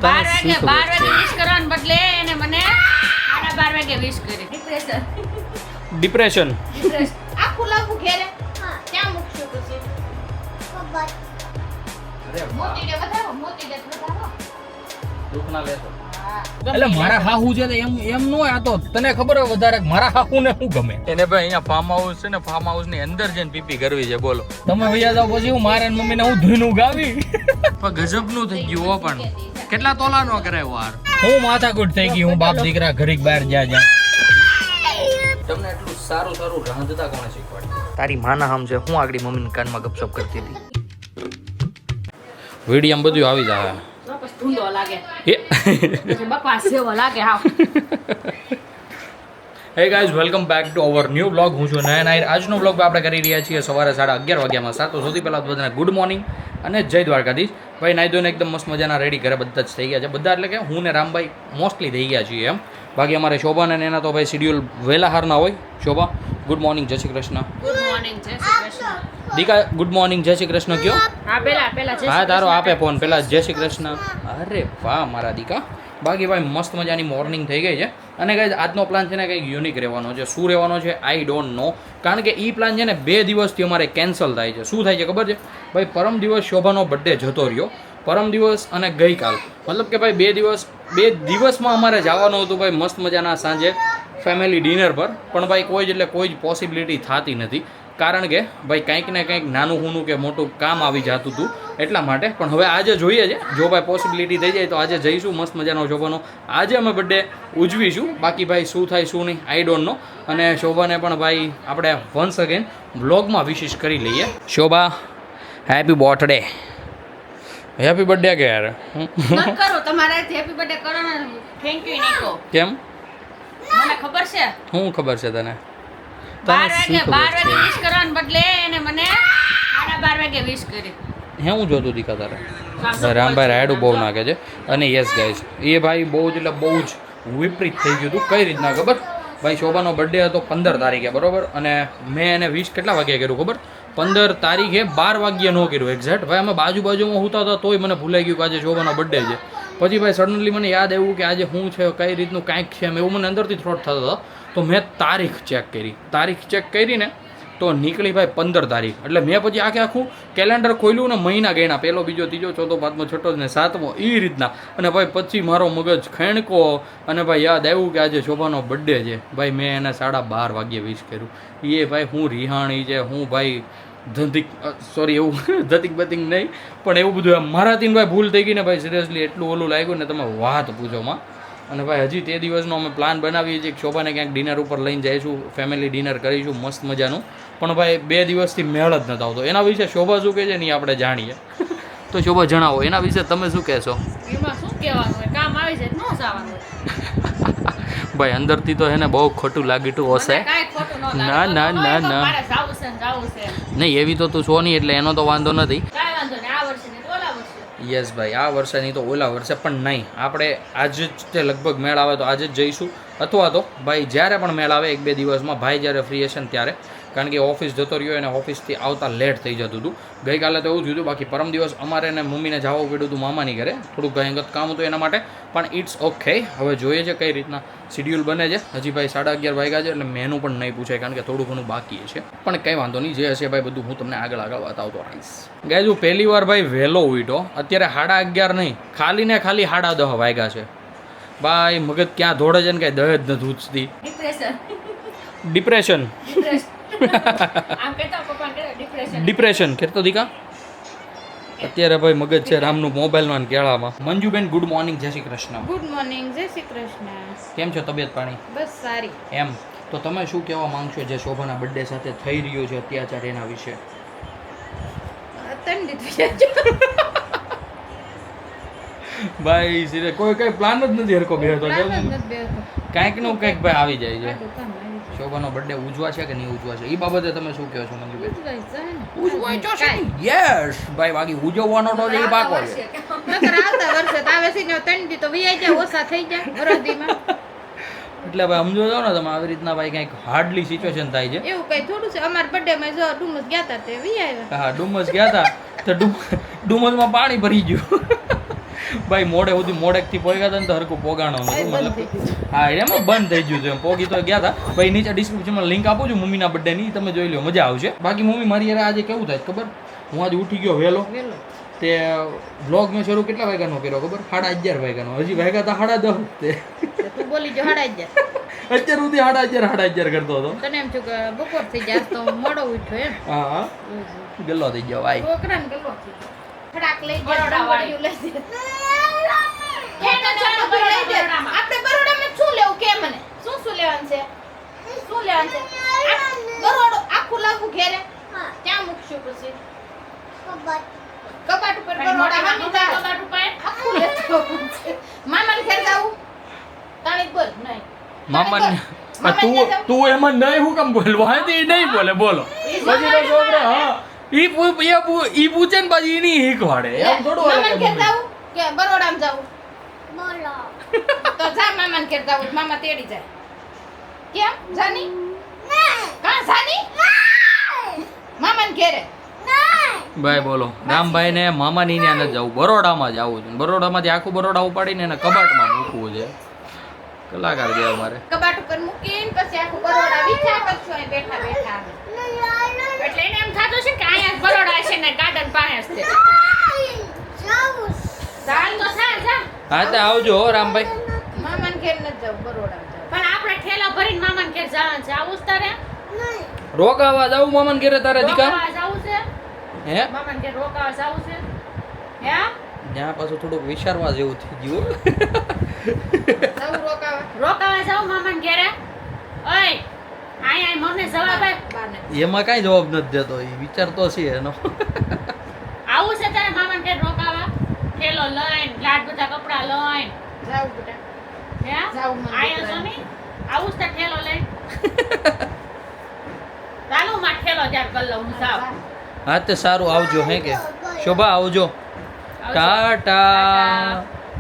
12 વાગે વિશ કરવાને બદલે એને મને 12:30 વાગે વિશ કરી. ડિપ્રેશન આખું લાગુ ઘેરે ક્યાં મૂકશું પછી? મોતી દે વધારો. દુખના લેતો એટલે મારા હાહુ છે એમ નો આ તો તને ખબર હોય વધારે મારા હાહુ ને શું ગમે એને ભાઈ અહીંયા ફાર્મ હાઉસ છે ને, ફાર્મ હાઉસ ની અંદર જઈને પીપી કરવી છે. બોલો તમે ભૈયા જાવ પછી હું મારે મમ્મી ને હું ધૂનું ગાવી પણ ગજબ નું થઈ ગયું હો. પણ કેટલા તોલા નો કરાયો વાર. હું માથાકૂટ થઈ ગઈ. હું બાપ દીકરા ઘડીક બહાર જ્યાં તમને એટલું સારું રાંધતા કોણે શીખવાડ્યું? તારી માના હામ છે. હું આગળ મમ્મીના કાનમાં ગપશપ કરતી હતી. વિડીયો બધું આવી જાય બસ ધૂંધો લાગે. એ બકવાસ જેવો લાગે હાવ. Hey guys, welcome back to our new blog. હું છું નયન આહિર. આજનો બ્લોગ આપણે કરી રહ્યા છીએ સવારે 11:30 વાગ્યામાં. તો સૌથી પહેલાં બધાને ગુડ મોર્નિંગ અને જય દ્વારકાધીશ. ભાઈ નાઈ ધોઈને એકદમ મસ્ત મજાના રેડી ઘરે બધા જ થઈ ગયા છે. બધા એટલે કે હું ને રામભાઈ મોસ્ટલી થઈ ગયા છીએ એમ. બાકી અમારે શોભા ને એના તો ભાઈ શિડ્યુલ વહેલા હારના હોય. શોભા ગુડ મોર્નિંગ, જય શ્રી કૃષ્ણ. ગુડ મોર્નિંગ, જય શ્રી કૃષ્ણ. દીકા ગુડ મોર્નિંગ, જય શ્રી કૃષ્ણ કયો. હા પેલા હા તારો આપે ફોન પેલા જય શ્રી કૃષ્ણ. અરે વાહ મારા દીકા. બાકી ભાઈ મસ્ત મજાની મોર્નિંગ થઈ ગઈ છે. અને ગાઈઝ આજનો પ્લાન છે ને કંઈક યુનિક રહેવાનો છે. શું રહેવાનો છે આઈ ડોન્ટ નો. કારણ કે એ પ્લાન છે ને 2 દિવસથી અમારે કેન્સલ થાય છે. શું થાય છે ખબર છે ભાઈ? પરમ દિવસ શોભાનો બર્થડે જતો રહ્યો. પરમ દિવસ અને ગઈકાલ મતલબ કે ભાઈ 2 દિવસમાં અમારે જવાનું હતું ભાઈ મસ્ત મજાના સાંજે ફેમિલી ડિનર પર. પણ ભાઈ કોઈ જ પોસિબિલિટી થતી નથી. કારણ કે ભાઈ કંઈક ને કંઈક નાનું હુનું કે મોટું કામ આવી જતું હતું એટલા માટે. પણ હવે આજે જોઈએ છે, જો ભાઈ પોસિબિલિટી થઈ જાય તો આજે જઈશું મસ્ત મજાનો શોભાનો. આજે અમે બર્થડે ઉજવીશું. બાકી ભાઈ શું થાય શું નહીં આઈ ડોન્ટ નો. અને શોભાને પણ ભાઈ આપણે વન્સ અગેન વ્લોગમાં વિશેષ કરી લઈએ. શોભા હેપી બર્થડે. હેપી બર્થડે કે યાર ન કરો તમારે હેપી બર્થડે કરો ને થેન્ક યુ નહીં કહો. કેમ? મને ખબર છે. શું ખબર છે તને? 12 વાગે વિશ કરવાને બદલે એને મને 12:30 વાગે વિશ કરી. હે હું જોતું દીકા તારે રામભાઈ રાયડું બહુ નાખે છે. અને યસ ગાઈઝ એ ભાઈ બહુ જ વિપરીત થઈ ગયું હતું. કઈ રીતના ખબર? ભાઈ શોભાનો બર્થડે હતો 15 તારીખે બરોબર. અને મેં એને વિશ કેટલા વાગ્યા કર્યું ખબર? 15 તારીખે 12 વાગ્યે ન કર્યું એક્ઝેક્ટ. ભાઈ અમે બાજુમાં હોતા હતા તોય મને ભૂલાઈ ગયું કે આજે શોભાનો બર્થડે છે. પછી ભાઈ સડનલી મને યાદ આવ્યું કે આજે શું છે કઈ રીતનું કાંઈક છે એવું મને અંદરથી થોટ થતો હતો. તો મેં તારીખ ચેક કરીને તો નીકળી ભાઈ 15 તારીખ. એટલે મેં પછી આખું કેલેન્ડર ખોલ્યું ને મહિના ગણ્યા. પહેલો બીજો ત્રીજો ચોથો પાંચમો છઠ્ઠો ને સાતમો એ રીતના. અને ભાઈ પછી મારો મગજ ખેણકો અને ભાઈ યાદ આવ્યું કે આજે શોભાનો બર્થડે છે. ભાઈ મેં એને 12:30 વાગ્યે વિશ કર્યું. એ ભાઈ હું રિહાણી છે હું ભાઈ એવું ધતિક બતિક નહીં પણ એવું બધું મારાથી ભાઈ ભૂલ થઈ ગઈ ને ભાઈ સિરિયસલી એટલું ઓલું લાગ્યું ને તમે વાત પૂછોમાં. અને ભાઈ હજી તે દિવસનો અમે પ્લાન બનાવીએ છીએ કે શોભાને ક્યાંક ડિનર ઉપર લઈને જઈશું, ફેમિલી ડિનર કરીશું મસ્ત મજાનું. પણ ભાઈ 2 દિવસથી મેળ જ નથી આવતો. એના વિશે શોભા શું કહે છે ને એ આપણે જાણીએ. તો શોભા જણાવો એના વિશે તમે શું કહેશો? એમાં શું કહેવાનું હોય? કામ આવી જાય ન જવાનું હોય. ભાઈ અંદરથી તો એને બહુ ખોટું લાગીતું હશે. કાંઈ ખોટું ન લાગે. ના ના ના ના મારે જાવું છે ને જાવું છે. નહીં એવી તો તું છો નહીં એટલે એનો તો વાંધો નથી. કાંઈ વાંધો નહીં. આ વર્ષે નહીં તો ઓલા વર્ષે. યસ ભાઈ આ વર્ષે નહીં તો ઓલા વર્ષે પણ નહીં. આપણે આજે જ તે લગભગ મેળ આવે તો આજે જ જઈશું. અથવા તો ભાઈ જ્યારે પણ મેળ આવે 1-2 દિવસમાં ભાઈ જ્યારે ફ્રી હશે ને ત્યારે. કારણ કે ઓફિસ જતો રહ્યો અને ઓફિસથી આવતા લેટ થઈ જતું હતું. ગઈકાલે તો એવું થયું હતું. બાકી પરમ દિવસ અમારે એને મમ્મીને જવું પડ્યું હતું મામાની ઘરે. થોડુંક ભયંકર કામ હતું એના માટે. પણ ઇટ્સ ઓકે. હવે જોઈએ છે કઈ રીતના શિડ્યુલ બને છે. હજી ભાઈ 11:30 વાગ્યા છે એટલે મેનુ પણ નહીં પૂછાય કારણ કે થોડું ઘણું બાકી છે. પણ કંઈ વાંધો નહીં જે હશે ભાઈ બધું હું તમને આગળ બતાવતો રહીશ. ગાઈઝ હું પહેલી વાર ભાઈ વહેલો ઉઠ્યો. અત્યારે 11:30 નહીં ખાલી ને ખાલી 10:30 વાગ્યા છે. ભાઈ મગજ ક્યાં દોડે છે ને કાંઈ દહ જ નથી ઉઠતી. ડિપ્રેશન ડિપ્રેશન કહેતો દીકા. અત્યારે ભાઈ મગજ છે રામનું મોબાઈલમાં કેળામાં. મંજુબેન ગુડ મોર્નિંગ, જય શ્રી કૃષ્ણ. ગુડ મોર્નિંગ, જય શ્રી કૃષ્ણ. કેમ છો તબિયત પાણી? બસ સારી. એમ તો તમે શું કહેવા માંગશો જે શોભાના બર્થડે સાથે થઈ રહ્યો છે અત્યાચાર એના વિશે? ભાઈ સિરિયસ કોઈ કઈ પ્લાન જ નથી હરકો બેહતો. કાંઈક નું કંઈક ભાઈ આવી જાય છે. શોભાનો બર્થડે ઉજવા છે કે નહીં ઉજવા છે એ બાબતે તમે શું કહો છો મંજુબેન? ઉજવાય તો છે. યસ ભાઈ બાકી ઉજવવાનો તો એ પાકો છે. આવતા વર્ષે તો આવે છે ને 3 દી તો વીઆઈ જાય ઓછા થઈ જાય વરદીમાં. એટલે ભાઈ સમજો છો ને તમે આવી રીતના ભાઈ કંઈક હાર્ડલી સિચ્યુએશન થાય છે. એવું કઈ થોડું છે. અમારા બર્થડે માં જો ડુમસ ગયા હતા તે વીઆઈ. હા ડુમસ ગયા હતા તો ડુમસમાં પાણી ભરી ગયું. ભાઈ મોડેકથી પોગ્યા હતા ને તો હરકું પોગાણો નતું મતલબ હા એમાં બંધ થઈ ગયું છે પોગી તો ગયા હતા ભાઈ નીચે ડિસ્ક્રિપ્શનમાં લિંક આપું છું મમ્મીના બર્થડેની તમે જોઈ લો મજા આવશે બાકી મમ્મી મારી યાર આજે કેવું થાય ખબર હું આજે ઉઠી ગયો વહેલો તે વ્લોગ મેં શરૂ કેટલા વાગ્યાનો કર્યો ખબર 11:30 વાગ્યાનો હજી વાગ્યા હતા 10:30 તે તું બોલી જો 11:30 અત્યાર સુધી 11:30 કરતો હતો તને એમ છું કે બપોર થઈ જાય તો મોડો ઉઠ્યો એમ હા ગલ્લો થઈ ગયો ભાઈ છોકરાને ગલ્લો થઈ ગયો ખડાક લઈ ગયા બરોડાવાળી લઈ દે એ તો ચાલો બરોડામાં આપણે બરોડામાં શું લેવું કે મને શું લેવાનું છે શું લેવાનું છે બરોડો આખું લાખું ઘેરે ક્યાં મૂકશું પછી કબાટ ઉપર બરોડા કબાટ ઉપર આખું લેતો મામાને ઘેર જાવું તાણી બોલ નહીં મામા તું એમાં નહીં હું કેમ બોલવા હે તે નહીં બોલે બોલો પછી તો છોકરા હા ઈ પૂછે ને પછી ઈ નહીં શીખવાડે એમ થોડું મામાને ઘેર જાવું કે બરોડામાં જાવું બોલો તો જા મામાને ઘેર જાવું મામા તેડી જાય કેમ જાની કા જાની મામાને ઘેરે ભાઈ બોલો રામભાઈ ને મામાની ત્યાં નથી જવું બરોડામાં જવું છે બરોડામાંથી આખું બરોડા ઉપાડીને એને કબાટમાં મૂકવું છે કલાકાર ગયા અમારે કબાટ ઉપર મૂકીને પછી આખું બરોડા વિચાર કરશું અહીં બેઠા બેઠા એટલે એને એમ થાતું છે કે અહીંયા બરોડા છે ને ગાર્ડન પાસે છે ચાલ તો જા હા તો આવજો હો રામભાઈ મામાને ઘેર ન જાવ બરોડા પણ આપણે ઠેલા ભરીને મામાને ઘેર જવાનું છે આવું તારે રોકાવા જાવું મામાને ઘરે તારે દીકા રોકાવા જાવું છે હે મામાને ઘેર રોકાવા જાવું છે હે ત્યાં પાછું થોડુંક વિચારવા જેવું થઈ ગયું જાવું રોકાવા જાવ મામાને ઘેરે ઓય આય મને જવાબ આપ એમાં કાંઈ જવાબ નથી દેતો એ વિચારતો છે એનો આવું છે તારે મામાને ઘેર રોકાવા થેલો લઈને લાડ બધા કપડા લઈને જાવ બેટા હે જાવ આયા છો ને આવું છે થેલો લઈને ચાલો માં થેલો જાર કર લઉં હું જાવ હા તે સારું આવજો હે કે શોભા આવજો ટાટા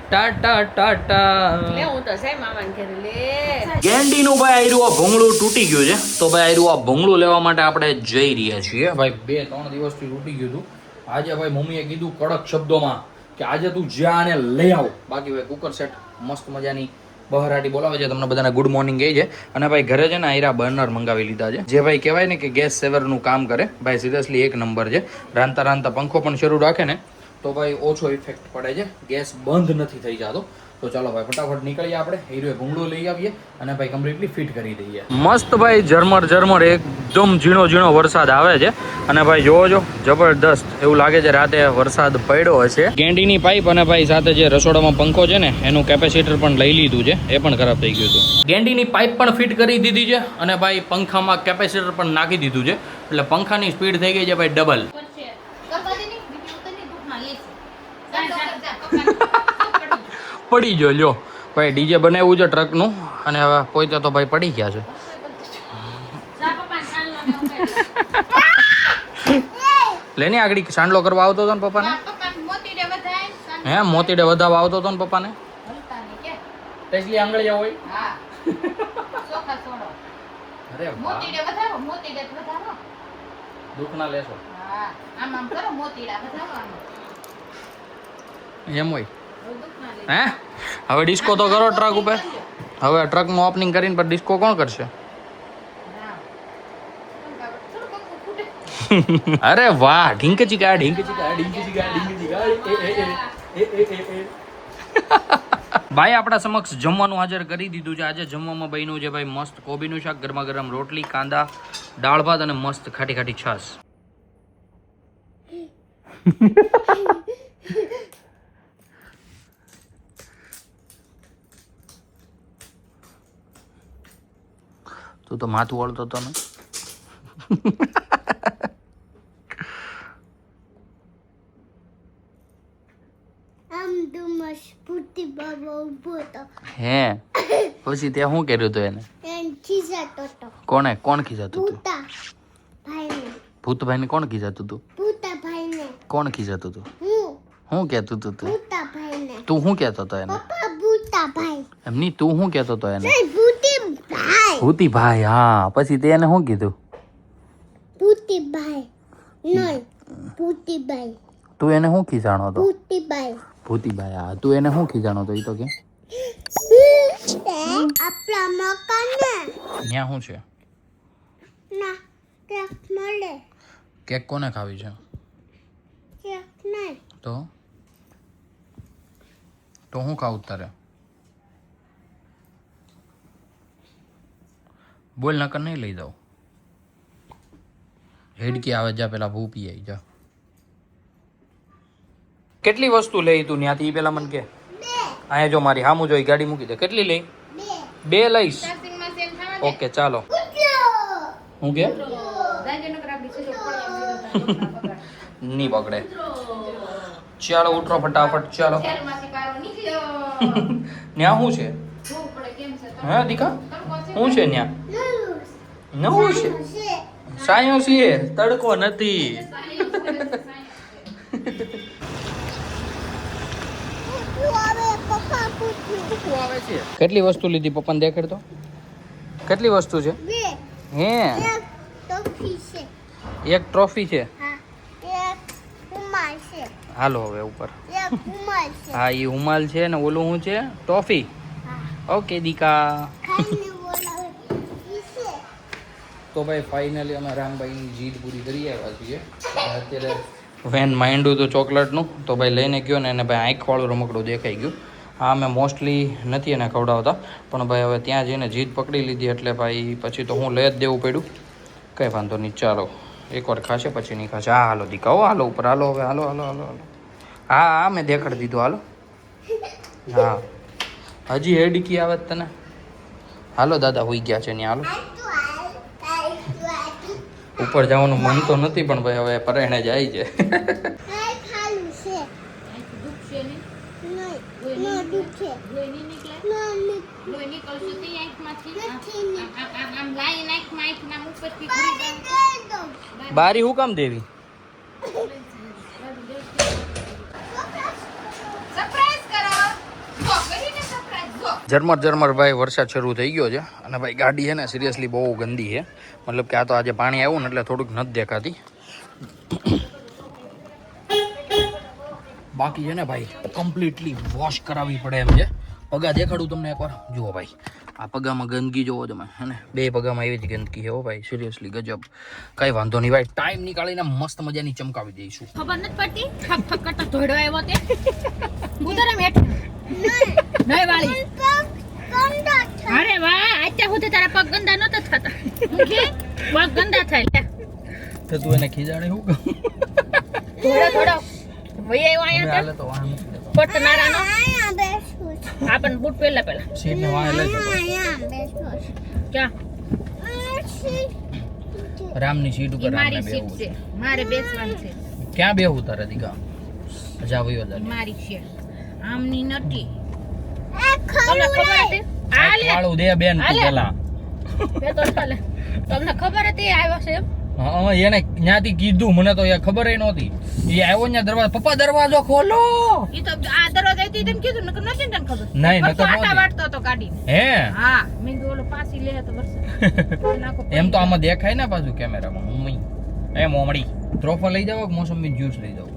ટાટા ટાટા લે હું તો છે મામાને ઘેર લે ગેંડીનું ભાઈ આયરું આ ભૂંગળું તૂટી ગયું છે તો ભાઈ આયરું આ ભૂંગળું લેવા માટે આપણે જઈ રહ્યા છીએ ભાઈ 2-3 દિવસથી તૂટી ગયું હતું આજે ભાઈ મમ્મીએ કીધું કડક શબ્દોમાં કે આજે તું જ્યાં આને લઈ આવ બાકી ભાઈ કુકર સેટ મસ્ત મજાની બહરાટી બોલાવે છે તમને બધાને ગુડ મોર્નિંગ કહે છે અને ભાઈ ઘરે છે ને આયરા બર્નર મંગાવી લીધા છે જે ભાઈ કહેવાય ને કે ગેસ સેવરનું કામ કરે ભાઈ સિરિયસલી એક નંબર છે રાંધતા રાંધતા પંખો પણ શરૂ રાખે ને તો ભાઈ ઓછો ઇફેક્ટ પડે છે ગેસ બંધ નથી થઈ જતો તો ચાલો ભાઈ ફટાફટ નીકળીએ આપણે હીરો ભૂંગળું લઈ આવીએ અને ભાઈ કમ્પ્લીટલી ફિટ કરી દઈએ મસ્ત ભાઈ ઝરમર એકદમ ઝીણો વરસાદ આવે છે અને ભાઈ જોવો છો જબરદસ્ત એવું લાગે છે રાતે વરસાદ પડ્યો હશે ગેંડીની પાઇપ અને ભાઈ સાથે જે રસોડામાં પંખો છે ને એનું કેપેસિટર પણ લઈ લીધું છે એ પણ ખરાબ થઈ ગયું હતું ગેંડીની પાઇપ પણ ફિટ કરી દીધી છે અને ભાઈ પંખામાં કેપેસિટર પણ નાખી દીધું છે એટલે પંખાની સ્પીડ થઈ ગઈ છે ભાઈ ડબલ પડી ગયો લ્યો ભાઈ ડીજે બનાવ્યું છે ટ્રકનું અને હવે પોતે તો ભાઈ પડી ગયા છે લેની આગળ સાંડલો કરવા આવતો હતો ને પપ્પાને હે મોતીડે વધાવા આવતો હતો ને પપ્પાને તેસલી આંગળીયા હોય અરે દુઃખ ના લેશો એમ હોય હે હવે ડિસ્કો તો કરો ટ્રક ઉપર હવે ટ્રકનું ઓપનિંગ કરીને પર ડિસ્કો કોણ કરશે અરે વાહ ઢીંકચી ગા ભાઈ આપણા સમક્ષ જમવાનું હાજર કરી દીધું છે આજે જમવામાં બન્યું છે ભાઈ મસ્ત કોબીનું શાક ગરમા ગરમ રોટલી કાંદા દાળ ભાત અને મસ્ત ખાટી છાશ તું તો માથું વળતો હતો ને હે પછી ત્યાં શું કર્યું હતું એને કોણ ખીજાતું હતું ભૂતભાઈ ને કોણ ખીજાતું હતું કોણ ખીજાતું હતું શું કહેતું હતું તું શું કહેતો હતો એને એમની તું શું કહેતો હતો એને ભૂતીભાઈ હા પછી તે એને શું કીધું તું એને શું ખીજાણો હતો ભૂતીબાઈ હા તું એને શું ખીજાણો તો એ તો કે આપણા મકાને ત્યાં શું છે ના કેક મળે કેક કોને ખાવી છે કેક નહીં તો શું ખાવું તારે બોલ નકર નહીં લઈ જાઉં હેડકી આવે જા પેલા ભૂ પી આવી જા કેટલી વસ્તુ લઈ તું ત્યાંથી પેલા મને કે અહીંયા જો મારી હામું જોઈ ગાડી મૂકી દે કેટલી લઈ બે લઈશ ચાર્જિંગમાં સેમ થવા દે. ઓકે ચાલો હું કે ગાંધીનગર આપણી સીધો પડ્યા ની બગડે ચાલો ઉઠો ફટાફટ ચાલો શહેરમાંથી પારો નીકળ્યો. ન્યા શું છે જોવું પડે કેમ છે તો. હા દીકા તડકો છે? શું છે ન્યા નવું છે સાયો છે તડકો નથી પપ્પા પૂછ્યું કેટલી વસ્તુ લીધી પપ્પાને દેખાડ તો કેટલી વસ્તુ છે બે હે એક ટોફી છે એક ટ્રોફી છે હા એક ઉમાલ છે હાલો હવે ઉપર એક ઉમાલ છે હા એ ઉમાલ છે ને ઓલું શું છે ટોફી હા ઓકે દીકા ખાઈને બોલાવે ઈ છે તો ભાઈ ફાઇનલી અમે રામભાઈની જીદ પૂરી કરી આવ્યા છીએ અત્યારે વેન માંડ્યું હતું ચોકલેટનું તો ભાઈ લઈને ગયો ને એને ભાઈ આંખવાળું રમકડું દેખાઈ ગયું હા અમે મોસ્ટલી નથી એને ખવડાવતા પણ ભાઈ હવે ત્યાં જઈને જીદ પકડી લીધી એટલે ભાઈ પછી તો હું લઈ જ દેવું પડ્યું કંઈ વાંધો નહીં ચાલો એકવાર ખાશે પછી નહીં ખાશે હા હાલો દીકાઓ હાલો ઉપર હાલો હવે હાલો હાલો હાલો હાલો હા હા મેં દેખાડી દીધું હાલો હા હજી હેડકી આવે જ તને હાલો દાદા હોઈ ગયા છે ત્યાં હાલો ઉપર જવાનું મન તો નથી પણ ભાઈ હવે પરેણે જાય છે ખાલું છે દુખશે નહીં? નહીં નો દુખે લોહી નહીં નીકળે? નો લોહી નીકળશે તે આંખમાંથી? નથી આમ લાઈન આંખમાં આંખના આમ ઉપરથી ઘૂરી જાય. દો બારી હું કામ દેવી સરપ્રાઈઝ કરો. જો, કરીને સરપ્રાઈઝ જો. ઝરમર ભાઈ વરસાદ શરૂ થઈ ગયો છે અને ભાઈ ગાડી છે ને સિરિયસલી બહુ ગંદી છે મતલબ કે આ તો આજે પાણી આવ્યું ને એટલે થોડુંક નથી દેખાતી બાકી છે ને ભાઈ કમ્પ્લીટલી વોશ કરાવવી પડે એમ છે પગા દેખાડું તમને એકવાર જુઓ ભાઈ આ પગામાં ગંદકી જોવો તમે હે ને બે પગામાં એવી જ ગંદકી છે હો ભાઈ સિરિયસલી ગજબ કઈ વાંધો નહીં ભાઈ ટાઈમ નીકાળીને મસ્ત મજાની ચમકાવી દઈશું ખબર નથી પડતી ઠક ઠક કરતો ધોડો આવ્યો તે ઉધરે મેઠ નહીં વાળી ગંદા છે અરે વાહ અત્યાર સુધી તારા પગ ગંદા નહોતા થતા હું કે પગ ગંદા થાય લે તો તું એને ખીજાડે હું ધોડો ધોડો ભઈ આવ્યો અહીંયા હાલે તો વાહ મૂકી દે પટ નારાનો અહીંયા બેસું છે આપણ બૂટ પહેલા સીટને વાહ લઈ જતો અહીંયા બેસું છે ક્યાં રામની સીટ ઉપર ઈ મારી રામને સીટ બેહવું છે છે મારે બેસવાનું છે ક્યાં બેહું તારે દીકા જા વયો જા મારી છે આમની નથી એ તમને ખબર હતી આ લે વાળું દે બેન તું હાલે. પેલા બે તો ચાલે તમને ખબર હતી આવ્યો છે એમ હા એને ત્યાંથી કીધું મને તો યાર ખબર નહોતી એ આવ્યો ત્યાં દરવાજો પપ્પા દરવાજો ખોલો ઈ તો આ દરવાજા હતી તને કીધું નકર નથી ને તને ખબર નહીં, નકર પાછો આટા નહોતી. વાળતો હતો ગાડી હે હા મેં કીધું ઓલો પાછી લે તો વરસાદ નાખો એમ તો આમાં દેખાય ને પાછું કેમેરામાં મમ્મી એ મોમડી ત્રોફા લઈ જાવ કે મોસંબી જ્યુસ લઈ જાવ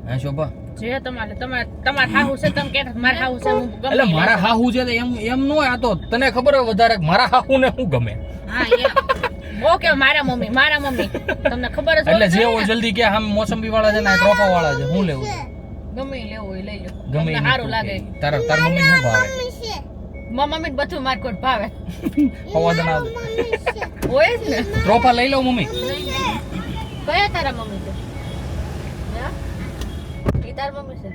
હે શોભા જે તમાર હાહુ છે તમે કે મારા હાહુ છે હું ગમે એટલે મારા હાહુ છે તો એમ નો આ તો તને ખબર હોય વધારે કે મારા હાહુ ને શું ગમે હા ઓકે મારા મમ્મી તમને ખબર જ એટલે હોય જે ને. હોય જલ્દી કે આમ મોસંબી વાળા છે ને ત્રોફા વાળા છે હું લેવું છે ગમે ઈ લેવું હોય લઈ લો ગમે તમને ઈ સારું તું લાગે કે. તાર મમ્મી શું ભાવે છે મમ્મી બધું માર કોટ ભાવે હવા દણા હોય જ ને ત્રોફા લઈ લો મમ્મી કયા તારા મમ્મી છે હે? ઈ તાર મમ્મી છે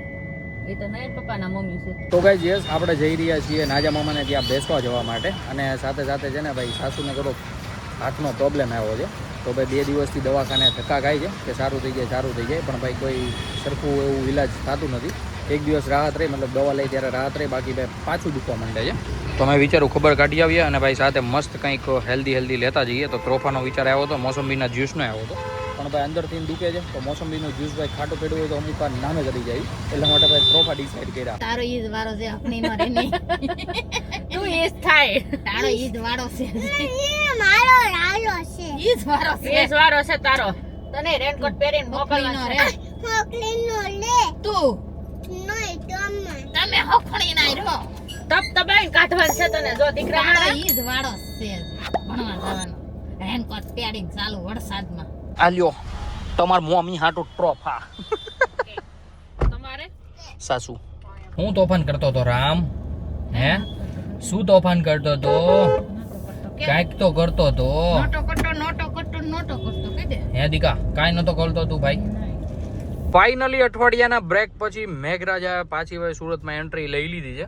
ઈ તો નહીં પપ્પાના મમ્મી છે તો ગાઈઝ યસ આપણે જઈ રહ્યા છીએ નાજા મામાને ત્યાં બેસવા જવા માટે અને સાથે સાથે છે ને ભાઈ સાસુને થોડો હાથનો પ્રોબ્લેમ આવ્યો છે તો ભાઈ 2 દિવસથી દવાખાને ધક્કા ખાય છે કે સારું થઈ જાય પણ ભાઈ કોઈ સરખું એવું ઈલાજ થતું નથી એક દિવસ રાહત રહી મતલબ દવા લઈ ત્યારે રાહત રહી બાકી ભાઈ પાછું દુખવા માંડે છે તો મેં વિચારું ખબર કાઢી આવીએ અને ભાઈ સાથે મસ્ત કંઈક હેલ્ધી લેતા જઈએ તો ત્રોફાનો વિચાર આવ્યો હતો મોસંબીના જ્યુસનો આવ્યો હતો પણ ભાઈ અંદરથી દુખે છે તો મોસંબીનો જ્યુસ ભાઈ ખાટું પેડવું હોય તો અમુક વાર નામે કરી જાય એટલા માટે ભાઈ ત્રોફા ડિસાઈડ કર્યા તારો ઈદ વાળો છે આપણી નો રે નહીં તું ઈદ થાય તારો ઈદ વાળો છે એ મારો રાલો છે ઈદ વાળો છે તારો તને રેનકોટ પહેરીને મોકલવાનો રે મોકલીનો લે તું તમે હોખણી ના રહ્યો તપ તબાઈ કાઢવાનું છે તને જો દીકરા વાળો ઈ જ વાળો છે ભણવા જવાનો રેનકોટ પહેરીને ચાલુ વરસાદમાં આલ્યો તમાર મમ્મી હાટુ ટ્રોફા તમારે સાસુ હું તોફાન કરતો તો રામ હે શું તોફાન કરતો તો કાંઈક તો કરતો તો નોટો કરતો કહી દે હે દીકા કાંઈ નતો કરતો તું ભાઈ ફાઇનલી અઠવાડિયાના બ્રેક પછી મેઘરાજા પાછી ભાઈ સુરતમાં એન્ટ્રી લઈ લીધી છે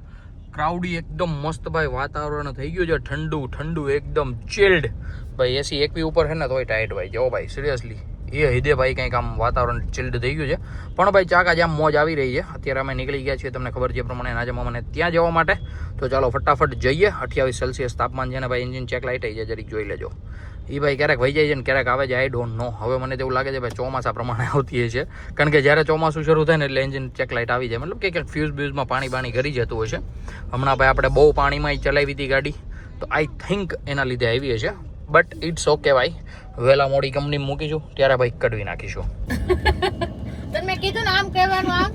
ક્રાઉડી એકદમ મસ્ત ભાઈ વાતાવરણ થઈ ગયું છે ઠંડુ એકદમ ચિલ્ડ ભાઈ એસી એકવી ઉપર છે ને તોય ટાઈટ ભાઈ જો ભાઈ સિરિયસલી એ હિદે ભાઈ કંઈક આમ વાતાવરણ ચિલ્ડ થઈ ગયું છે પણ ભાઈ ચાકા જામ મોજ આવી રહી છે અત્યારે અમે નીકળી ગયા છીએ તમને ખબર છે એ પ્રમાણે નાજામાં મને ત્યાં જવા માટે તો ચાલો ફટાફટ જઈએ 28 સેલ્સિયસ તાપમાન છે ને ભાઈ એન્જિન ચેક લાઈટ આવી જાય જરીક જોઈ લેજો એ ભાઈ ક્યારેક વહી જાય છે ને ક્યારેક આવે છે આઈ ડોન્ટ નો હવે મને તેવું લાગે છે ભાઈ ચોમાસા પ્રમાણે આવતી છે કારણ કે જ્યારે ચોમાસું શરૂ થાય ને એટલે એન્જિન ચેક લાઈટ આવી જાય મતલબ કે ક્યાંક ફ્યુઝ બ્યુઝમાં પાણી કરી જતું હોય છે હમણાં ભાઈ આપણે બહુ પાણીમાં ચલાવી હતી ગાડી તો આઈ થિંક એના લીધે આવી છે બટ ઇટ્સ ઓકે ભાઈ વહેલા મોડી કંપની મૂકીશું ત્યારે ભાઈ કઢવી નાખીશું તને મેં કીધું ને આમ કહેવાનું આમ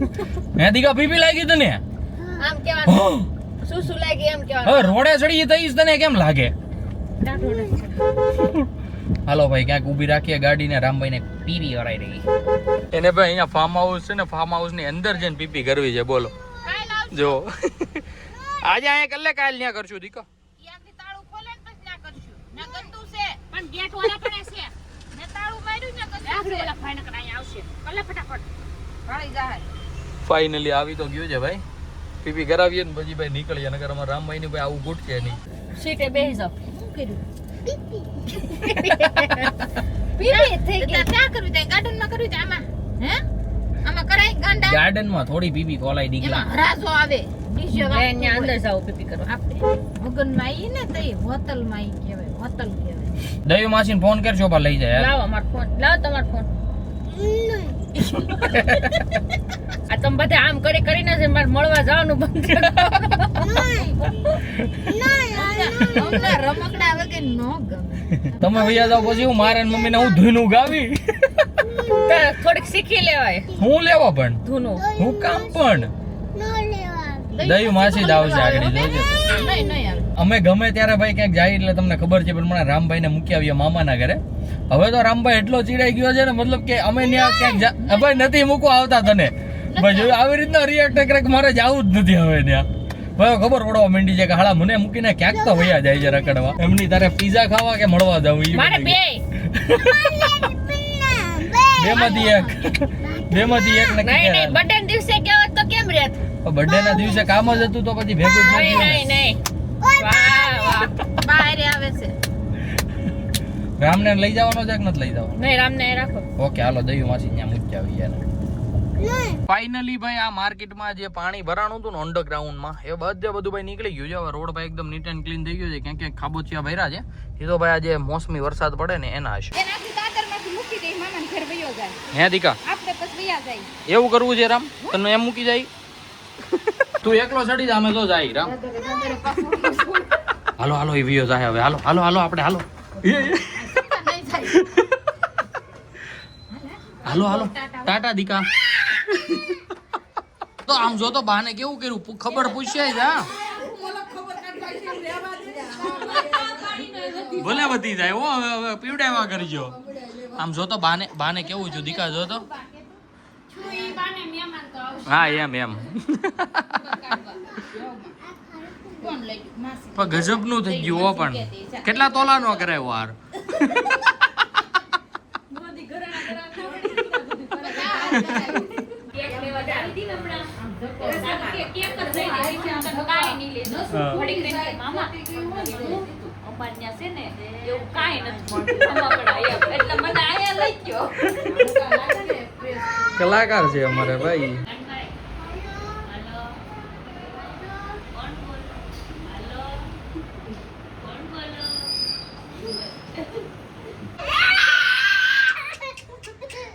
હે દીકા પીપી લાગી તને આમ કહેવાનું શું લાગે એમ કહેવાનું હવે રોડે ચડી તઈસ તને કેમ લાગે હાલો ભાઈ ક્યાંક ઊભી રાખીએ ગાડીને રામભાઈને પીવી કરાઈ રહી એને ભાઈ અહીંયા ફાર્મ હાઉસ છે ને ફાર્મ હાઉસ ની અંદર જઈને પીપી કરવી છે બોલો જો આજે અહીંયા કલ્લે કાલ ન્યા કરશું દીકા ત્યાંથી તાળું ખોલે ને પછી ના કરશું ના ગંદુ છે પણ ગેટ વાળા પણ છે ને તાળું માર્યું ને ગંદુ છે ઓલા ફાઈન કર અહીંયા આવશે કલ્લે ફટાફટ વાળી જાય ફાઇનલી આવી તો ગયું છે ભાઈ પીપી કરાવીએ ને પછી ભાઈ નીકળીએ નકર અમારા રામભાઈ ને ભાઈ આવું ગુટકે નહીં સીટે બેસી જાવ પીવી થઈ ગઈ ક્યાં કરવી તે ગાર્ડન માં કરવી તે આમાં હે આમાં કરાય ગાંડા ગાર્ડન માં થોડી પીપી કોલાઈ દીકલા એમાં રાજો આવે ડીજો બેન ને અંદર જાવ પીપી કરવા આપણે મગન માં ઈ ને તઈ હોટલ માં ઈ કહેવાય હોટલ કહેવાય દયો માસીને ફોન કરજો બા લઈ જાય લાવો મારો ફોન લાવો તમારો ફોન આ તમે બધા આમ કરીને છે મારે મળવા જવાનું બંધ અમને રમકડા વગર નો ગમે તમે ભૈયા જાવ પછી હું મારા મમ્મી ને હું ધૂનું ગાવી થોડીક શીખી લેવાય હું લેવા પણ ધૂનું હું કામ પણ દયું માસી જ આવશે આગળ જોજો નહીં આવે અમે ગમે ત્યારે ભાઈ ક્યાંક જાય એટલે તમને ખબર છે પણ મને રામભાઈ ને મૂકી આવીએ મામાના ઘરે હવે તો રામભાઈ એટલો ચીડાઈ ગયો છે ને મતલબ કે અમે ત્યાં ક્યાંક ભાઈ નથી મૂકવા આવતા તને ભાઈ જો આવી રીતના રિએક્ટ કરે કે મારે જવું જ નથી હવે ત્યાં ભાઈ ખબર પડવા માંડી છે કે હાલા મને મૂકીને ક્યાંક તો વયા જાય છે રખડવા એમની તારે પીઝા ખાવા કે મળવા જવું મારે બે બેમાંથી એક નક્કી નહીં બર્થડે દિવસે ગયો તો કેમ રહેત બર્થડે ના દિવસે કામ જ હતું તો પછી ભેગું જ નથી નહીં વાહ બહાર આવે છે રામને લઈ જવાનો છે કે નથી લઈ જવાનો નહીં રામને રાખો ઓકે હાલો દયું માસી ત્યાં મૂકી આવી જાય ફાઇનલી ભાઈ આ માર્કેટમાં જે પાણી ભરાણું હતું ને અંડરગ્રાઉન્ડમાં એ બધું ભાઈ નીકળી ગયું છે હવે રોડ ભાઈ એકદમ નીટ એન્ડ ક્લીન થઈ ગયો છે ક્યાંક ક્યાંક ખાબોચિયા ભર્યા છે એ તો ભાઈ આજે મોસમી વરસાદ પડે ને એના હશે એનાથી દાદરમાંથી મૂકી દે મામાને ઘર વયો જાય હે દીકા આપણે પછી વયા જાય એવું કરવું છે રામ તને એમ મૂકી જાય તું એકલો ચડી જા અમે તો જાય રામ હાલો એ વિયો જાય હવે હાલો આપણે હાલો હાલો ટાટા દીકા તો આમ જો તો બાને કેવું કર્યું ખબર પૂછ્યા જા ભલે વધી જાય હો હવે પીવડાવ્યા કરજો આમ જો તો બાને કેવું છું દીકા જો તો હા એમ પણ ગજબ નું થઈ ગયું હો પણ કેટલા તોલા નો કરાયો વાર કલાકાર છે અમારે ભાઈ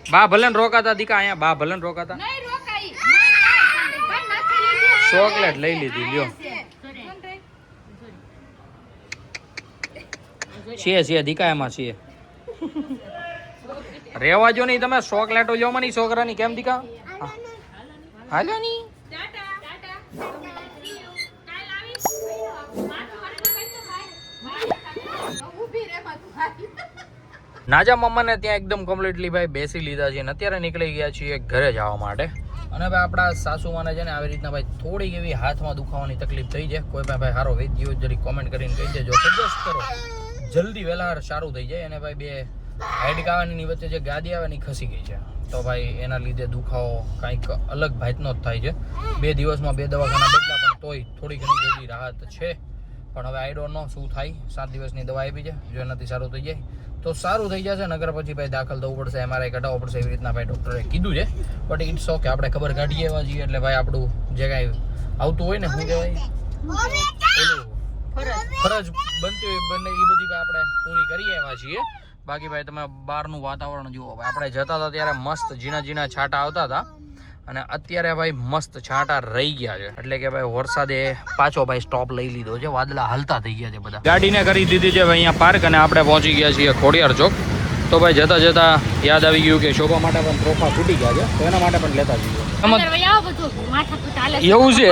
બા ભલે રોકાતા દીકા અહીંયા બા ભલે રોકાતા નહીં રોકાઈ ચોકલેટ લઈ લીધી લ્યો છે દીકા એમાં છે રેવા જો નહીં તમે ચોકલેટો જો મને છોકરાની કેમ દીકા હાલો ની ટાટા નાજા મામાને ત્યાં એકદમ કમ્પ્લીટલી ભાઈ બેસી લીધા છે અને અત્યારે નીકળી ગયા છીએ ઘરે જવા માટે. અને ભાઈ આપણા સાસુમાને છે ને આવી રીતના ભાઈ થોડીક એવી હાથમાં દુખાવાની તકલીફ થઈ છે. કોઈ ભાઈ સારો વૈદ્ય જરી કોમેન્ટ કરીને કહી દેજો, સજેસ્ટ કરો, જલ્દી વહેલા સારું થઈ જાય. અને ભાઈ બે હાડકાની વચ્ચે જે ગાદી આવે ને ખસી ગઈ છે, તો ભાઈ એના લીધે દુખાવો કંઈક અલગ ભાતનો જ થાય છે. 2 દિવસમાં 2 દવાખાના બદલા, પણ તોય થોડી ઘણી જેવી રાહત છે. પણ હવે આઈ ડોન્ટ નો શું થાય. 7 દિવસની દવા આપી છે, જો એનાથી સારું થઈ જાય તો સારું થઈ જશે, નગર પછી ભાઈ દાખલ થવું પડશે, MRI કઢાવવો પડશે, એવી રીતના ભાઈ ડૉક્ટરે કીધું છે. બટ ઇટ્સ ઓકે, આપણે ખબર કાઢીએ એવા છીએ એટલે ભાઈ આપણું જે કાંઈ આવતું હોય ને, શું કહેવાય ઓલું ફરજ બનતી હોય બંને, એ બધી ભાઈ આપણે પૂરી કરીએ એવા છીએ. બાકી ભાઈ તમે બહારનું વાતાવરણ જુઓ. આપણે જતા હતા ત્યારે મસ્ત ઝીણા ઝીણા છાંટા આવતા હતા અને અત્યારે ભાઈ મસ્ત છાંટા રહી ગયા છે. એટલે કે ભાઈ વરસાદે પાછો ભાઈ સ્ટોપ લઈ લીધો છે, વાદળા હલતા થઈ ગયા છે બધા. ગાડીને કરી દીધી છે ભાઈ અહીંયા પાર્ક અને આપણે પહોંચી ગયા છીએ ખોડિયાર ચોક. તો ભાઈ જતા જતા યાદ આવી ગયું કે શોભા માટે પણ ત્રોફા ફૂટી ગયા છે, તો એના માટે પણ લેતા જઈએ. એવું છે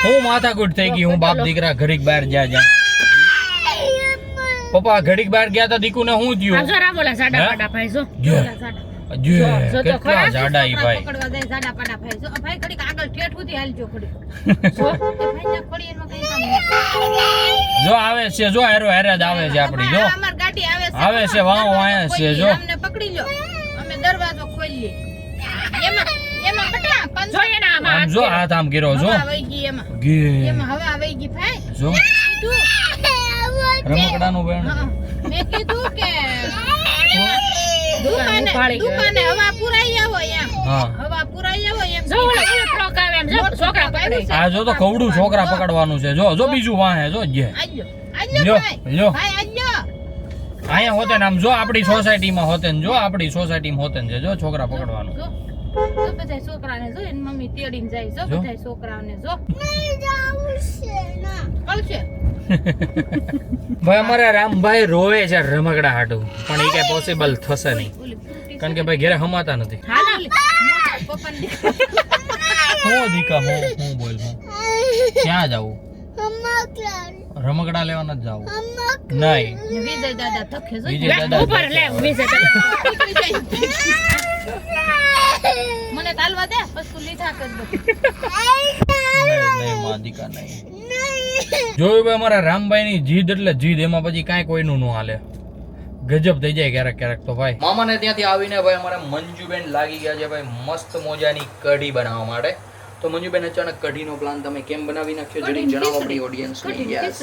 હું માથાકૂટ થઈ ગઈ. હું બાપ દીકરા ઘડીક બહાર જ્યાં પપ્પા ઘડીક બહાર ગયા હતા, દીકુ ને હું થયું કેટલા જાડા ઈ ભાઈ. જો આવે છે, જો હેરો હેરે જ આવે છે આપડી, જો આવે છે વાવ આયા છે, જો અમને પકડી લો, અમે દરવાજો ખોલીએ. એમાં બટા 500 આમ જો હાથ આમ કર્યો, જો આવી ગઈ એમાં હવે આવી ગઈ ભાઈ. જો રમકડાનું બેન મેં કીધું કે દુકાને હવા પુરાઈ આવો એમ. હા હવા પુરાઈ આવો એમ. છોકરા પકડે આ જો તો કવડું છોકરા પકડવાનું છે. જો જો બીજું વાહે જો જે લ્યો લ્યો ભાઈ આજો અહીંયા હોતે ને આમ જો આપણી સોસાયટીમાં હોતે ને, જો આપણી સોસાયટીમાં હોતે ને છે, જો છોકરા પકડવાનું. જો બધા છોકરાને જો એની મમ્મી તેડીને જાય, જો બધા છોકરાઓને જો કળશે. ભાઈ અમારા રામભાઈ રોવે છે રમકડા હાટું, પણ એ કઈ પોસિબલ થશે નહીં, કારણ કે ભાઈ ઘરે હમાતા નથી. હું દીકા હું બોલ ક્યાં જાવું? રમકડા લેવા નથી જાવું. નહીં વિજય દાદા થકે જો વિજય દાદા ઉપર લે વિજય મને તાલવા દે પછી લીધા કર દો. નહીં માં દીકા નહીં. જોયું ભાઈ અમારા રામભાઈ ની જીદ એટલે જીદ, એમાં પછી કાંઈ કોઈનું ન હાલે. ગજબ થઈ જાય ક્યારેક ક્યારેક તો ભાઈ. મામાને ત્યાંથી આવીને ભાઈ અમારે મંજુબેન લાગી ગયા છે ભાઈ મસ્ત મોજાની કઢી બનાવવા માટે. તો મંજુબેન અચાનક કઢીનો પ્લાન તમે કેમ બનાવી નાખ્યો જરી જણાવો આપણી ઓડિયન્સને. યસ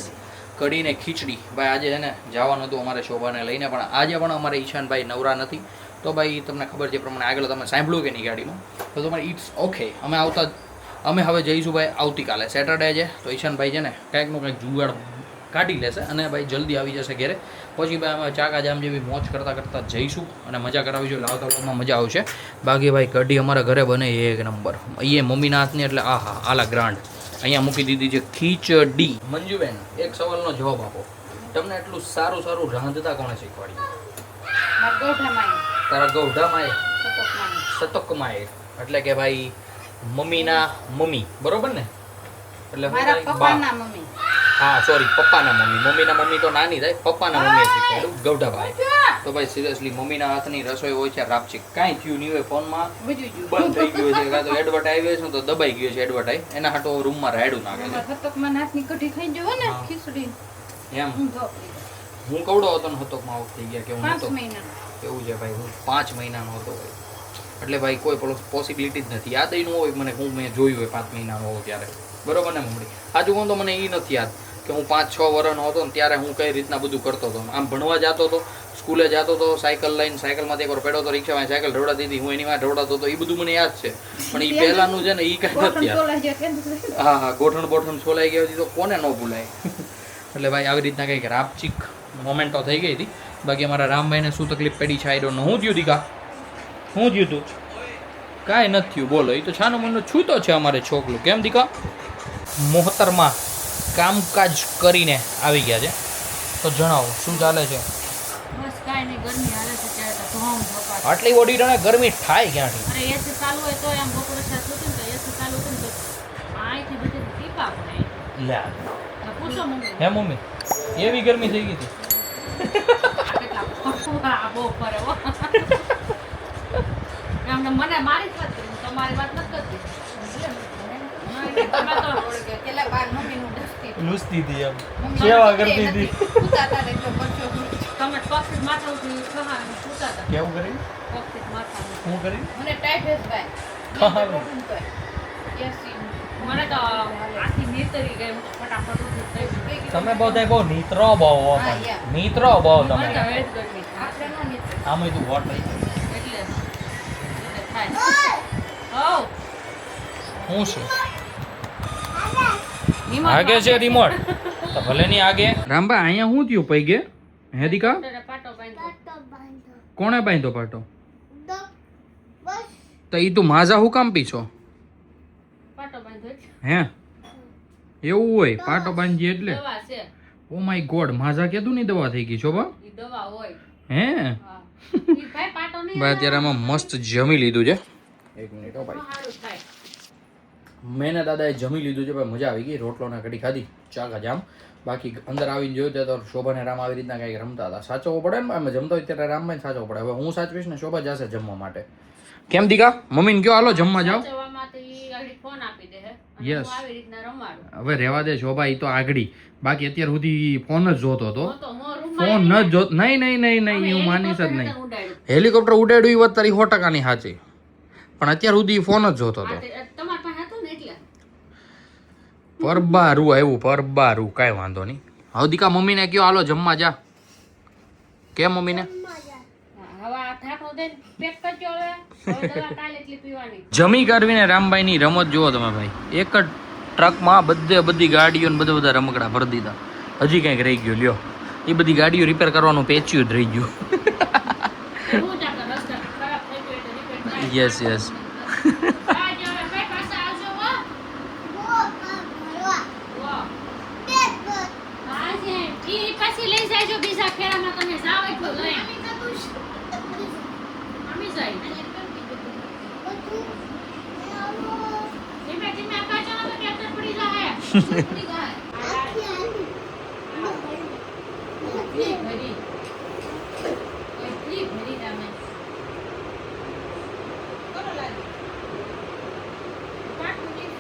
કઢી ને ખીચડી. ભાઈ આજે છે ને જવાનું હતું અમારે શોભાને લઈને, પણ આજે પણ અમારે ઈશાનભાઈ નવરા નથી. તો ભાઈ તમને ખબર છે પ્રમાણે આગળ તમે સાંભળ્યું કે નહીં ગાડીમાં, તો તમારે ઇટ્સ ઓકે. અમે હવે જઈશું ભાઈ આવતીકાલે સેટરડે છે, તો ઈશાનભાઈ છે ને કંઈકનું કંઈક જુગાડ કાઢી લેશે અને ભાઈ જલ્દી આવી જશે ઘરે. પછી ભાઈ અમે ચાકા જામ જેવી મોજ કરતાં કરતાં જઈશું અને મજા કરાવીશું. લાવતા લોકોમાં મજા આવશે. બાકી ભાઈ કઢી અમારા ઘરે બને એક નંબર. એ મમ્મીના હાથની એટલે આહા આલા ગ્રાન્ડ. અહીંયા મૂકી દીધી છે ખીચડી. મંજુબેન એક સવાલનો જવાબ આપો, તમને એટલું સારું સારું રાંધતા કોણે શીખવાડી? તારા ગૌઢામાં સતકમાં એટલે કે ભાઈ મમ્મીના મમ્મી, બરોબર ને? એટલે પપ્પાના મમ્મી. હા સોરી પપ્પાના મમ્મી. મમ્મીના મમ્મી તો નાની થાય, પપ્પાના મમ્મીએ શીખવાડ્યું ગૌઢાભાઈ. તો ભાઈ સિરિયસલી મમ્મીના હાથની રસોઈ હોય છે રાપચીક. કાંઈ થયું નહીં હોય, ફોનમાં બંધ થઈ ગયું છે, કાં તો એડવર્ટાઈઝ છે તો દબાઈ ગયો છે એડવર્ટાઈઝ, એના હાટો રૂમમાં રાયડું નાખે છે. હતકમાં નાથની કઢી ખાઈ જવો ને ખીચડી એમ હું કવડો હતો ને હતકમાં આઉટ થઈ ગયા કે હું હતો. 5 મહિનાનો એવું છે ભાઈ, હું 5 મહિનાનો હતો ભાઈ. એટલે ભાઈ કોઈ પોસિબિલિટી જ નથી. યાદ ન હોય મને, હું મેં જોયું હોય 5 મહિનાનો હોઉં ત્યારે, બરોબર ને મમ્મી? આજુ કહું તો મને એ નથી યાદ કે હું 5-6 વર્ષનો હતો ને ત્યારે હું કઈ રીતના બધું કરતો હતો. આમ ભણવા જતો હતો, સ્કૂલે જતો હતો, સાયકલ લઈને સાયકલમાંથી એકવાર પેડો તો રિક્ષામાં સાયકલ ઢવડાતી હતી, હું એની માં ઢવડાતો હતો. એ બધું મને યાદ છે, પણ એ પહેલાનું છે ને એ કાંઈ નથી યાદ. હા હા ગોઠણ બોઠણ છોલાઈ ગઈ હતી તો કોને ન ભૂલાય. એટલે ભાઈ આવી રીતના કંઈક રાપચીક મોમેન્ટો થઈ ગઈ હતી. બાકી અમારા રામભાઈને શું તકલીફ પડી છે આઈ ડોન્ટ નો. હું થયું દીકા? શું થયું તું? કાંઈ નથી થયું બોલો. એ તો છાનો મહિનો છૂતો છે અમારે છોકરો. કેમ દીકા? મોહતરમાં કામકાજ કરીને આવી ગયા છે, તો જણાવો શું ચાલે છે? બસ કાઈ નહીં, ગરમી હાલે છે ત્યારે તો ધોમ ધોપાટ. આટલી ઓડી ટાણે ગરમી થાય ક્યાંથી? અરે એસી ચાલુ હોય તો આમ બપોરે સાથ હતું ને તો એસી ચાલુ હતું ને તો આઈથી બધી ટીપા પડે. લે પૂછો મમ્મી હે મમ્મી એવી ગરમી થઈ ગઈ હતી? વાહ, બહુ ફરે હો. એમને મને મારી જ વાત કરી, તમારી વાત નથી કરતી. તમે તો પેલા બાર મમ્મીનું દુસ્તી. લૂસતી હતી એમ મમ્મી સેવા મને કરતી નથી. હતી ઉતારતા રહે એટલે પરચો ગુરુ. તમે પક્ષી માથા ઉઠી ખહાને સૂતા હતા. કેવું કરી પક્ષી માથા ઉઠી. શું કરી મને ટાઈટ જ ભાઈ. ખાવાનું. પ્રોટીન તો એસી. મને તો આખી નીતરી ગઈ. હું તો ફટાફટ ઉઠી થઈ ગઈ. તમે બધા બહુ નીતરો બહુ હો હા, તમે. યા. નીતરો બહુ મને તમે તો વેટ ગરમી થાય. આપણે નો નીચે. આમાં તું વોટ લઈ એટલે થાય. હોવ. શું છે હિંમત આગે છે રિમોટ તો ભલે ની આગે રામભાઈ અહીંયા શું થયું પૈગે હે દીકા તારે પાટો બાંધ્યો. તો બાંધો કોણે બાંધ્યો પાટો તો બસ તો ઈ તું માઝા હું કામ પીછો પાટો બાંધ્યો એટલે હે એવું હોય પાટો બાંધીએ એટલે દવા છે. ઓ માય ગોડ માઝા કેતું ની દવા થઈ ગઈ છો બા ઈ દવા હોય. હે હા. ઈ ભાઈ પાટો નહીં ભાઈ અત્યારે આમાં મસ્ત જમી લીધું છે એક મિનિટ હો ભાઈ સારું થાય. મેં ને દાદાએ જમી લીધું છે ભાઈ મજા આવી ગઈ રોટલો ને કઢી ખાધી ચાકા જામ બાકી અંદર આવીને જોયું તો શોભા ને રામ આવી રીતના કંઈક રમતા હતા સાચવવો પડે ને અમે જમતા હોય ત્યારે રામભાઈ સાચવવો પડે હવે હું સાચવીશ ને શોભા જશે જમવા માટે કેમ દીકા મમ્મીને કયો હાલો જમવા જાઓ સાચવવામાં તો ઈ ઘડી ફોન આપી દે હે. અને Yes. હું આવી રીતના રમાડું. હવે રહેવા દે શોભા ઈ તો આગળી બાકી અત્યાર સુધી ફોન જ જોતો હતો હું તો હું રૂમમાં ફોન ન જોત નહીં નહીં નહીં નહીં હું માનીશ જ નહીં ઉડાડ્યું. હેલિકોપ્ટર ઉડાડ્યું એ વાત તારી 100% ની સાચી પણ અત્યાર સુધી ફોન જ જોતો હતો તમારા પાસે હતું ને એટલે પરબારું આવ્યું પરબારું કાંઈ વાંધો નહીં હવે દીકા મમ્મીને કયો હાલો જમવા જા કે મમ્મીને મજા હા, હવે આ ઠાઠો દઈને પેક કરજો હવે. હવે દવા કાલે એટલી પીવાની. જમી કરવીને રામભાઈની રમત જુઓ તમે ભાઈ એક જ ટ્રકમાં બધી ગાડીઓ ને બધા રમકડા ભરી દીધા હજી કંઈક રહી ગયું લ્યો એ બધી ગાડીઓ રિપેર કરવાનું પેચ્યું જ રહી ગયું એવું જ આપણે રસ્તા ખરાબ થઈ ગયો એટલે repair થાય. યસ યસ આવજો હવે, ભાઈ પાછા આવજો હો. બહુ ભરવા વાહ. બે બસ આજે ઈ પછી લઈ જાજો બીજા ફેરામાં તમે જાવ એટલું લઈ. અમે જાય. બધું આવો ધીમે ધીમે પાછો તો ટ્રેક્ટર પડી જાય. પડી જાય. આખી આલી એટલી ભરી. એટલી ભરી તમે. કરો લાગે. પાટું નહીં.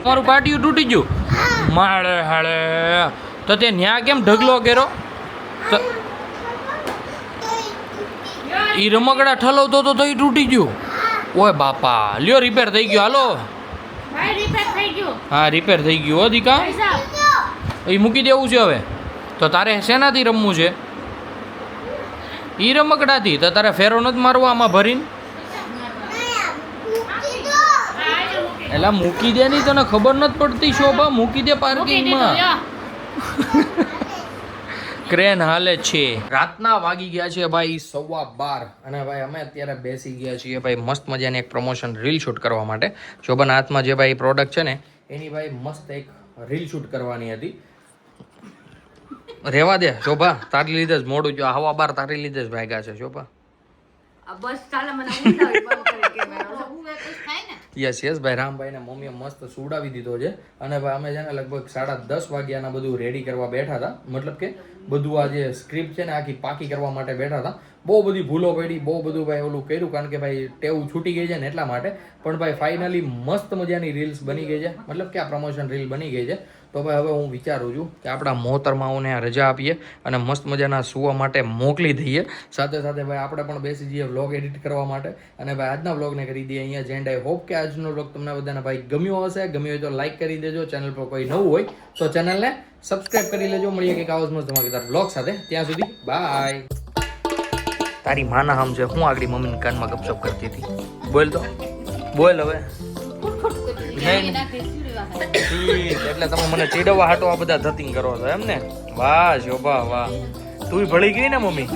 તમારું પાટિયું તૂટી ગયું માળે હાળે તો તે ન્યા કેમ ઢગલો કર્યો તો ઈ રમકડા ઠલવતો તો એ તૂટી ગયું ઓય બાપા લ્યો રિપેર થઈ ગયો હાલો ભાઈ રિપેર થઈ ગયું. હા રિપેર થઈ ગયું હો દીકા પૈસા એ મૂકી દેવું છે હવે તો તારે શેનાથી રમવું છે ઈ રમકડાથી તો તારે ફેરો નથી મારવો આમાં ભરીને એલા મૂકી દે નહીં તને ખબર નથી પડતી શોભા મૂકી દે પાર્કિંગમાં ક્રેન હાલે છે રાતના વાગી ગયા છે ભાઈ 12:15 અને ભાઈ અમે અત્યારે બેસી ગયા છીએ ભાઈ મસ્ત મજાની એક પ્રમોશન રીલ શૂટ કરવા માટે શોભાના હાથમાં જે ભાઈ પ્રોડક્ટ છે ને એની ભાઈ મસ્ત એક રીલ શૂટ કરવાની હતી રેવા દે શોભા તારી લીધે જ મોડું જો હવા બાર તારી લીધે જ ભાગ્યા છે શોભા બસ ચાલે મને ઊંઘ આવી બંધ કરી કેમેરા. ઊંઘ એક જ થાય ને. યસ યસ ભાઈ રામભાઈ ને મમ્મીએ મસ્ત સુવડાવી દીધો છે અને ભાઈ અમે છે ને લગભગ 10:30 વાગ્યાના બધું રેડી કરવા બેઠા હતા મતલબ કે બધું આ જે સ્ક્રિપ્ટ છે ને આખી પાકી કરવા માટે બેઠા હતા બહુ બધી ભૂલો પડી બહુ બધું ભાઈ ઓલું કર્યું કારણ કે ભાઈ ટેવ છૂટી ગઈ છે ને એટલા માટે પણ ભાઈ ફાઇનલી મસ્ત મજાની રીલ્સ બની ગઈ છે મતલબ કે આ પ્રમોશન રીલ બની ગઈ છે તો ભાઈ હવે હું વિચારું છું કે આપણા મોહતરમાઓને આ રજા આપીએ અને મસ્ત મજાના સુવા માટે મોકલી દઈએ સાથે સાથે ભાઈ આપણે પણ બેસી જઈએ વ્લોગ એડિટ કરવા માટે અને ભાઈ આજના વ્લોગને કરી દઈએ અહીંયા જેન્ડ આઈ હોપ કે આજનો વ્લોગ તમને બધાને ભાઈ ગમ્યો હશે ગમ્યો હોય તો લાઈક કરી દેજો ચેનલ પર કોઈ નવું હોય તો ચેનલને સબસ્ક્રાઇબ કરી લેજો મળીએ કંઈક આવો જ મસ્ત ધમાકેદાર વ્લોગ સાથે ત્યાં સુધી બાય તારી માના હમ છે હું આગળ મમ્મીના કાનમાં ગપશપ કરતી હતી બોલ તો બોલ હવે નહીં ઠીક એટલે તમે મને ચીડવવા હાટો આ બધા ધતિંગ કરો છો એમ ને વાહ શોભા વાહ તું ભળી ગઈ ને મમ્મી